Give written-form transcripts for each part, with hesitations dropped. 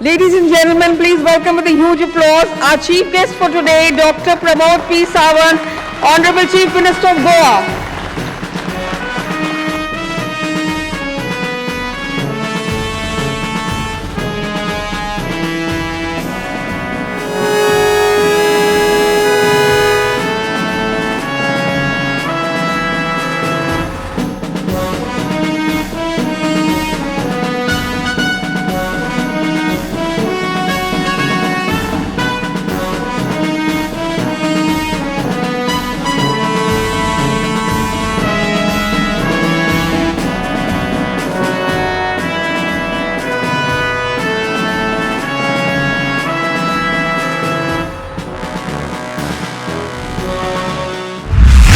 Ladies and gentlemen, please welcome with a huge applause our chief guest for today, Dr. Pramod P. Sawant, Honorable Chief Minister of Goa.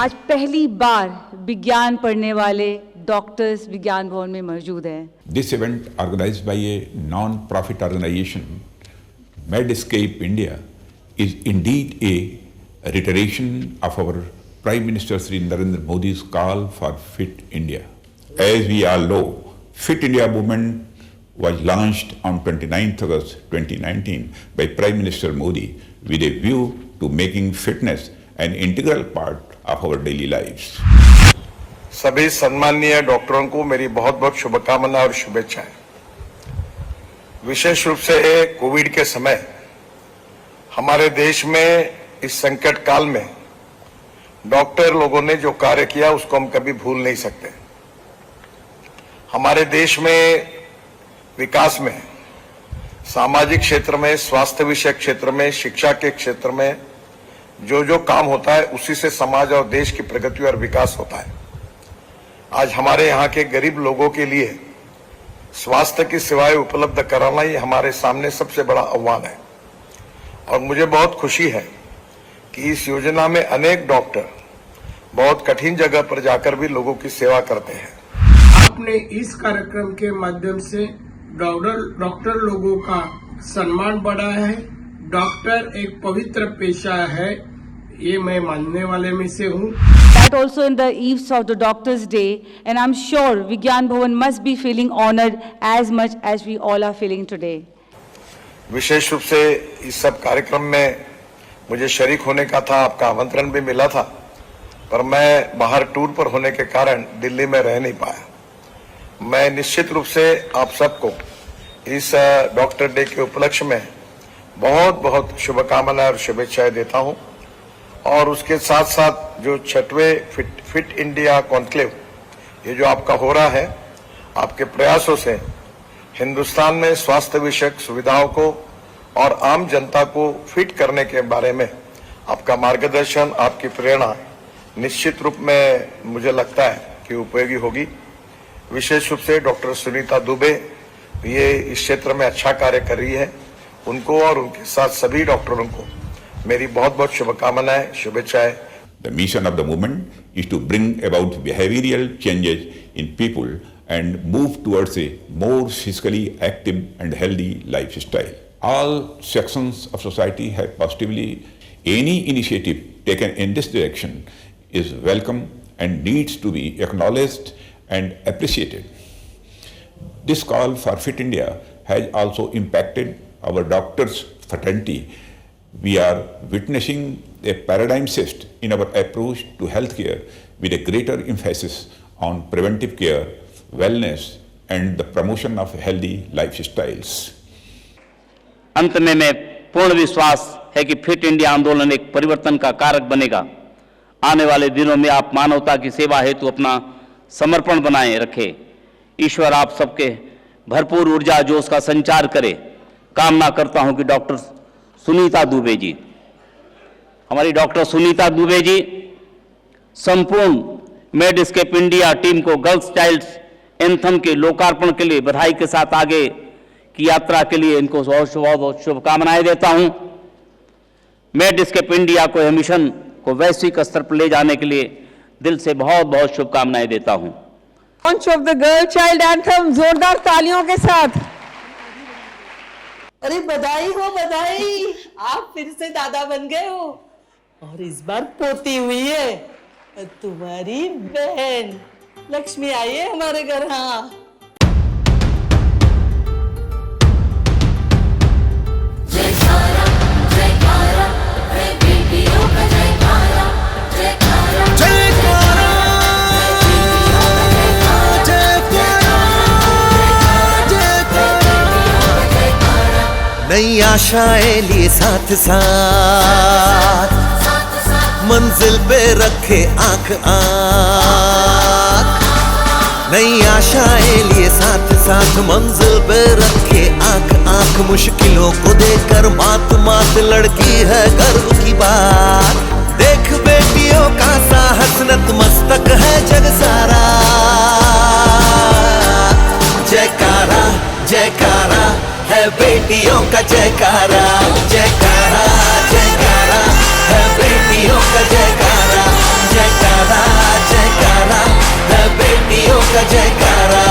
आज पहली बार विज्ञान पढ़ने वाले doctors विज्ञान भवन में मौजूद हैं। This event, organized by a non-profit organization, Medscape India, is indeed a reiteration of our Prime Minister Shri Narendra Modi's call for Fit India. As we all know, Fit India movement was launched on 29th August 2019 by Prime Minister Modi with a view to making fitness an integral part of our daily lives. सभी सम्माननीय डॉक्टरों को मेरी बहुत बहुत शुभकामनाएं और शुभेच्छाएं। विशेष रूप से कोविड के समय हमारे देश में इस संकट काल में डॉक्टर लोगों ने जो कार्य किया उसको हम कभी भूल नहीं सकते। हमारे देश में विकास में, सामाजिक क्षेत्र में, स्वास्थ्य विषय क्षेत्र में, शिक्षा के क्षेत्र में जो जो काम होता है उसी से समाज और देश की प्रगति और विकास होता है। आज हमारे यहाँ के गरीब लोगों के लिए स्वास्थ्य की सेवाएं उपलब्ध कराना ही हमारे सामने सबसे बड़ा आह्वान है और मुझे बहुत खुशी है कि इस योजना में अनेक डॉक्टर बहुत कठिन जगह पर जाकर भी लोगों की सेवा करते हैं। आपने इस कार्यक्रम के माध्यम से डॉक्टर लोगों का सम्मान बढ़ाया है। डॉक्टर एक पवित्र पेशा है, ये मैं मानने वाले में से हूँ। That also in the eves of the Doctors' Day, and I'm sure Vigyan Bhavan must be feeling honored as much as we all are feeling today. विशेष रूप से इस सब कार्यक्रम में मुझे शरीक होने का था, आपका आमंत्रण भी मिला था, पर मैं बाहर टूर पर होने के कारण दिल्ली में रह नहीं पाया। मैं निश्चित रूप से आप सबको इस डॉक्टर डे के उपलक्ष्य में बहुत बहुत शुभकामनाएं और शुभेच्छाएं देता हूं और उसके साथ साथ जो 6वें फिट इंडिया कॉन्क्लेव ये जो आपका हो रहा है, आपके प्रयासों से हिंदुस्तान में स्वास्थ्य विषयक सुविधाओं को और आम जनता को फिट करने के बारे में आपका मार्गदर्शन, आपकी प्रेरणा निश्चित रूप में मुझे लगता है कि उपयोगी होगी। विशेष रूप से डॉक्टर सुनीता दुबे ये इस क्षेत्र में अच्छा कार्य कर रही है, उनको और उनके साथ सभी डॉक्टरों को मेरी बहुत बहुत शुभकामनाएं, शुभेच्छाएं। The mission of the movement is to bring about behavioral changes in people and move towards a more physically active and healthy lifestyle. All sections of society have positively any initiative taken in this direction is welcome and needs to be acknowledged and appreciated. This call for Fit India has also impacted our doctors' fraternity. We are witnessing a paradigm shift in our approach to healthcare with a greater emphasis on preventive care, wellness, and the promotion of healthy lifestyles. अंत में मैं पूर्ण विश्वास है कि fit India आंदोलन एक परिवर्तन का कारक बनेगा। आने वाले दिनों में आप मानवता की सेवा हेतु अपना समर्पण बनाए रखें। ईश्वर आप सबके भरपूर ऊर्जा जोश का संचार करे। कामना करता हूं कि डॉक्टर सुनीता दुबे जी, हमारी डॉक्टर सुनीता दुबे जी संपूर्ण मेडस्केप इंडिया टीम को गर्ल्स चाइल्ड एंथम के लोकार्पण के लिए बधाई के साथ आगे की यात्रा के लिए इनको बहुत बहुत शुभकामनाएं देता हूं। मेडस्केप इंडिया को यह मिशन को वैश्विक स्तर पर ले जाने के लिए दिल से बहुत बहुत शुभकामनाएं देता हूं। Launch of the girl child anthem जोरदार तालियों के साथ। अरे बधाई हो बधाई, आप फिर से दादा बन गए हो और इस बार पोती हुई है। तुम्हारी बहन लक्ष्मी आई है हमारे घर। हाँ आशाएं लिए साथ साथ मंजिल पे रखे आंख आंख, नई आशाएं लिए साथ साथ मंजिल पे रखे आंख आंख, मुश्किलों को देखकर मात मात लड़की है गर्व की बात, देख बेटियों का साहस नतमस्तक है जग सारा, जयकारा जयकारा है बेटियों का जयकारा, जयकारा जयकारा है बेटियों का जयकारा, जयकारा जयकारा है बेटियों का जयकारा,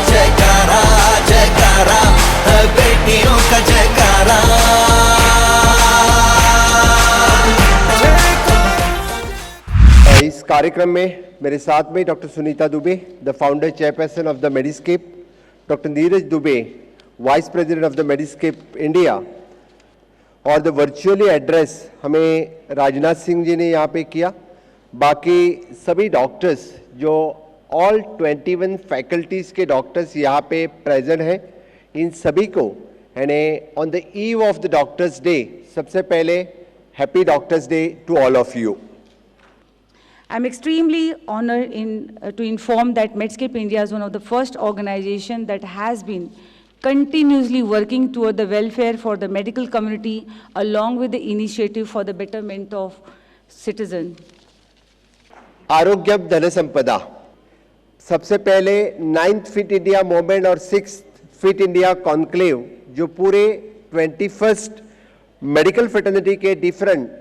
जयकारा जयकारा है बेटियों का जयकारा। इस कार्यक्रम में मेरे साथ में doctor Sunita Dubey, the founder chairperson of the Mediscape, doctor Neeraj Dubey, vice president of the Mediscape India, और द वर्चुअली एड्रेस हमें राजनाथ सिंह जी ने यहाँ पे किया। बाकी सभी डॉक्टर्स जो ऑल 21 फैकल्टीज़ के डॉक्टर्स यहाँ पे प्रेजेंट हैं, इन सभी को यानी on the eve of the doctors day सबसे पहले happy doctors day to all of you. I'm extremely honored to inform that Medscape India is one of the first organizations that has been continuously working toward the welfare for the medical community along with the initiative for the betterment of citizen. आरोग्यम धन संपदा, सबसे पहले 9th fit India movement और 6th fit India conclave जो पूरे 21st medical fraternity के different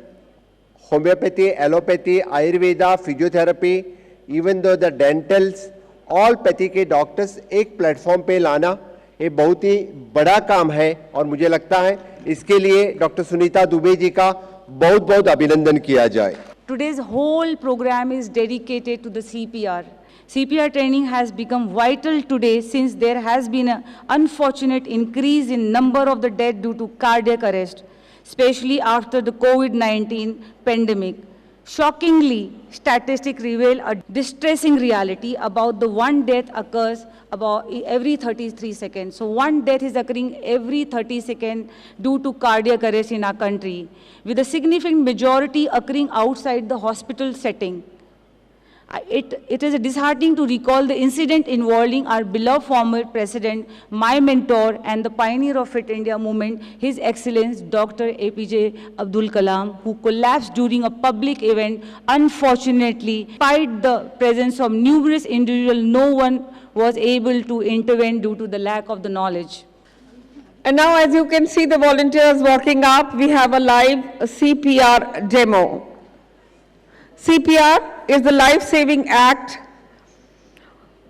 homeopathy, allopathy, Ayurveda, physiotherapy, even though the dentals, all pathy के doctors एक प्लेटफॉर्म पे लाना ये बहुत ही बड़ा काम है और मुझे लगता है इसके लिए डॉक्टर सुनीता दुबे जी का बहुत बहुत अभिनंदन किया जाए। Today's whole program is dedicated to the CPR. CPR training has become vital today since there has been an unfortunate increase in number of the death due to cardiac arrest, especially after the COVID-19 pandemic. Shockingly, statistics reveal a distressing reality about the one death occurs about every 33 seconds. So one death is occurring every 30 seconds due to cardiac arrest in our country, with a significant majority occurring outside the hospital setting. It is disheartening to recall the incident involving our beloved former president, my mentor, and the pioneer of Fit India movement, His Excellency Dr. APJ Abdul Kalam, who collapsed during a public event. Unfortunately, despite the presence of numerous individuals, no one was able to intervene due to the lack of the knowledge. And now, as you can see the volunteers walking up, we have a live CPR demo. CPR is the life-saving act.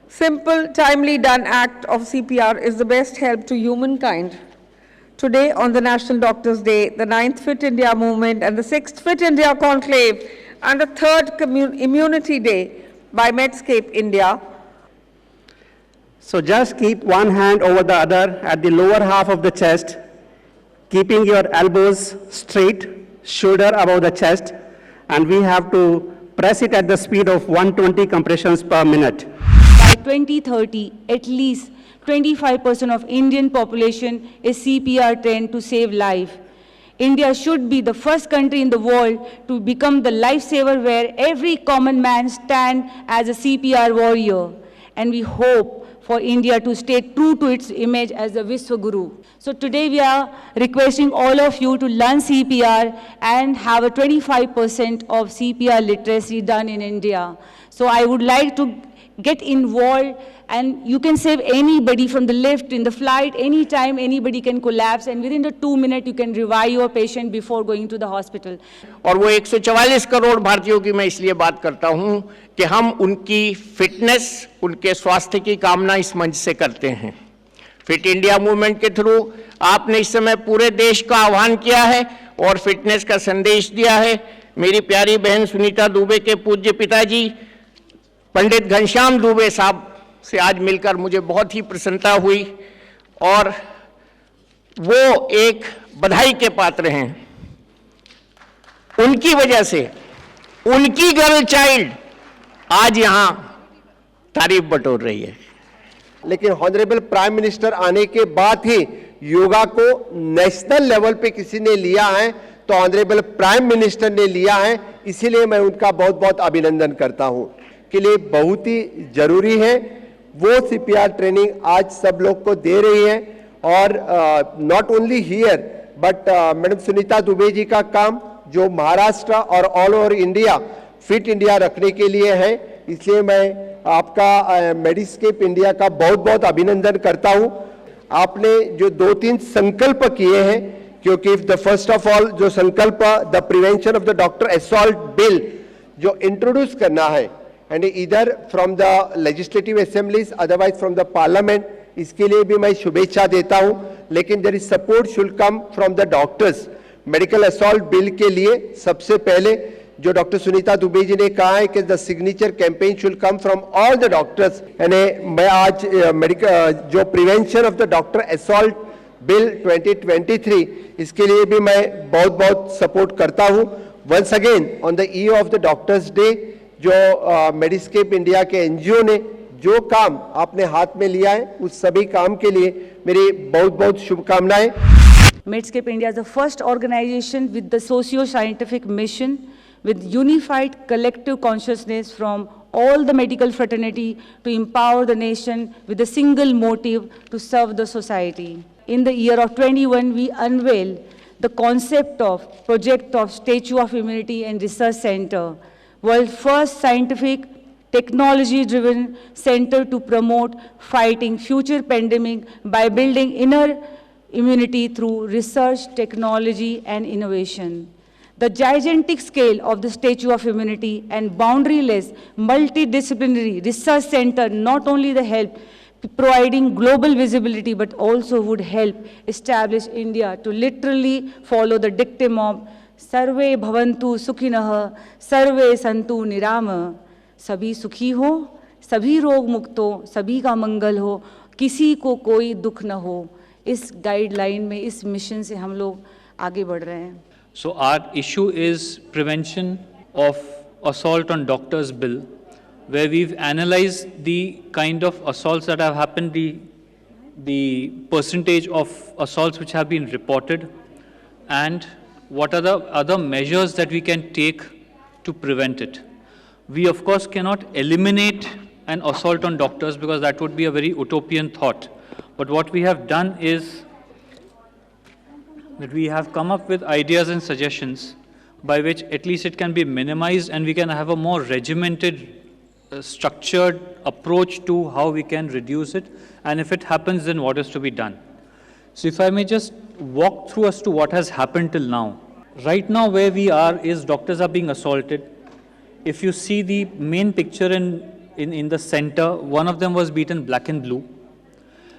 Simple, timely done act of CPR is the best help to humankind. Today, on the National Doctors' Day, the 9th Fit India movement and the 6th Fit India Conclave and the 3rd Immunity Day by Medscape India. So just keep one hand over the other at the lower half of the chest, keeping your elbows straight, shoulder above the chest, and we have to press it at the speed of 120 compressions per minute. By 2030, at least 25% of Indian population is CPR trained to save life. India should be the first country in the world to become the lifesaver where every common man stands as a CPR warrior. And we hope for India to stay true to its image as a Vishwaguru. So today we are requesting all of you to learn CPR and have a 25% of CPR literacy done in India. So I would like to get involved, and you can save anybody from the lift, in the flight, anytime anybody can collapse, and within the 2 minutes you can revive your patient before going to the hospital. और वो 144 करोड़ भारतीयों की मैं इसलिए बात करता हूं कि हम उनकी फिटनेस, उनके स्वास्थ्य की कामना इस मंच से करते हैं। फिट इंडिया मूवमेंट के थ्रू आपने इस समय पूरे देश का आह्वान किया है और फिटनेस का संदेश दिया है। मेरी प्यारी बहन सुनीता दुबे के पूज्य पिताजी पंडित घनश्याम दुबे साहब से आज मिलकर मुझे बहुत ही प्रसन्नता हुई और वो एक बधाई के पात्र हैं। उनकी वजह से उनकी गर्ल चाइल्ड आज यहां तारीफ बटोर रही है। लेकिन ऑनरेबल प्राइम मिनिस्टर आने के बाद ही योगा को नेशनल लेवल पे किसी ने लिया है तो ऑनरेबल प्राइम मिनिस्टर ने लिया है, इसीलिए मैं उनका बहुत बहुत अभिनंदन करता हूं। के लिए बहुत ही जरूरी है वो सीपीआर ट्रेनिंग आज सब लोग को दे रही है। और not only here but madam Sunita Dubey ji का काम जो महाराष्ट्र और all over India fit India रखने के लिए है, इसलिए मैं आपका मेडिस्केप इंडिया का बहुत बहुत अभिनंदन करता हूं। आपने जो 2-3 संकल्प किए हैं, क्योंकि द फर्स्ट ऑफ ऑल जो संकल्प the prevention of the doctor assault bill जो इंट्रोड्यूस करना है, and either from the legislative assemblies otherwise from the parliament, इसके लिए भी मैं शुभेच्छा देता हूं। लेकिन there is support should come from the doctors. Medical assault bill के लिए सबसे पहले जो डॉक्टर सुनीता दुबे जी ने कहा है कि the signature campaign should come from all the doctors, यानी मैं आज मेडिकल जो prevention of the doctor assault bill 2023, इसके लिए भी मैं बहुत बहुत सपोर्ट करता हूं। Once again on the eve of the doctors day जो मेडिस्केप इंडिया के एनजीओ ने जो काम आपने हाथ में लिया है, उस सभी काम के लिए मेरी बहुत बहुत शुभकामनाएं। Medscape India is the first organization with the socio-scientific mission with unified collective consciousness from all the medical fraternity to empower the nation with a single motive to serve the society. In the year of 21, we unveil the concept of Project of Statue of Immunity and Research Center, world's first scientific technology-driven center to promote fighting future pandemic by building inner immunity through research, technology, and innovation. The gigantic scale of the Statue of Immunity and boundaryless multidisciplinary research center not only the help providing global visibility but also would help establish India to literally follow the dictum of Sarve Bhavantu Sukhinah, Sarve Santu Niram. सभी सुखी हो, सभी रोग मुक्त हो, सभी का मंगल हो, किसी को कोई दुख न हो। इस गाइडलाइन में, इस मिशन से हम लोग आगे बढ़ रहे हैं। So our issue is prevention of assault on doctors bill, where we've analyzed the kind of assaults that have happened, the percentage of assaults which have been reported, and what are the other measures that we can take to prevent it. We of course cannot eliminate an assault on doctors because that would be a very utopian thought. But what we have done is that we have come up with ideas and suggestions by which at least it can be minimized and we can have a more regimented, structured approach to how we can reduce it, and if it happens then what is to be done. So if I may just walk through as to what has happened till now. Right now where we are is doctors are being assaulted. If you see the main picture in the center, one of them was beaten black and blue.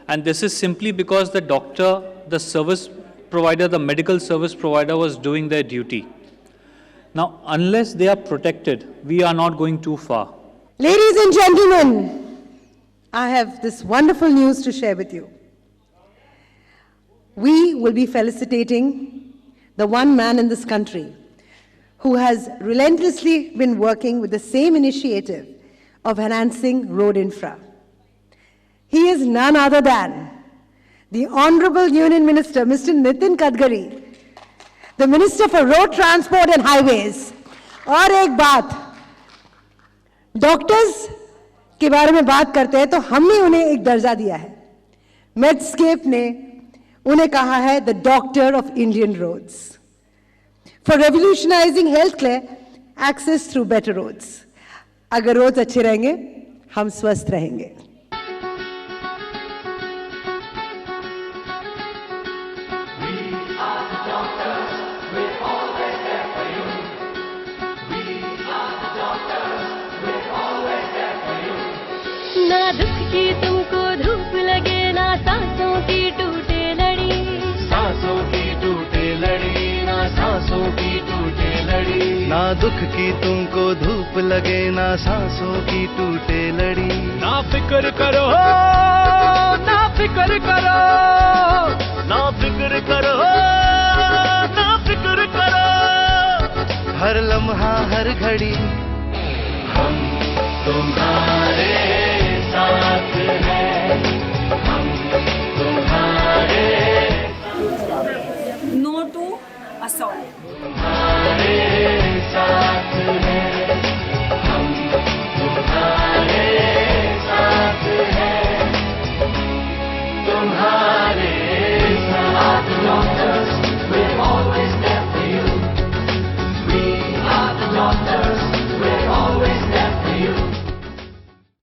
And this is simply because the doctor, the service provider, the medical service provider was doing their duty. Now, unless they are protected, we are not going too far. Ladies and gentlemen, I have this wonderful news to share with you. We will be felicitating the one man in this country who has relentlessly been working with the same initiative of enhancing road infra. He is none other than the Honorable Union Minister, Mr. Nitin Gadkari, the Minister for Road Transport and Highways. और एक बात, doctors के बारे में बात करते हैं तो हमने उन्हें एक दर्जा दिया है। मेडस्केप ने उन्हें कहा है the doctor of Indian roads, for revolutionizing healthcare access through better roads. अगर रोड्स अच्छे रहेंगे, हम स्वस्थ रहेंगे। ना दुख की तुमको धूप लगे, ना सांसों की टूटे लड़ी, सांसों की टूटे लड़ी, ना सांसों की टूटे लड़ी। ना दुख की तुमको धूप लगे, ना सांसों की टूटे लड़ी। ना फिक्र करो, ना फिक्र करो, ना फिक्र करो, ना फिक्र करो। हर लम्हा हर घड़ी हम तुम्हारे साथ हैं, हम तुम्हारे assault.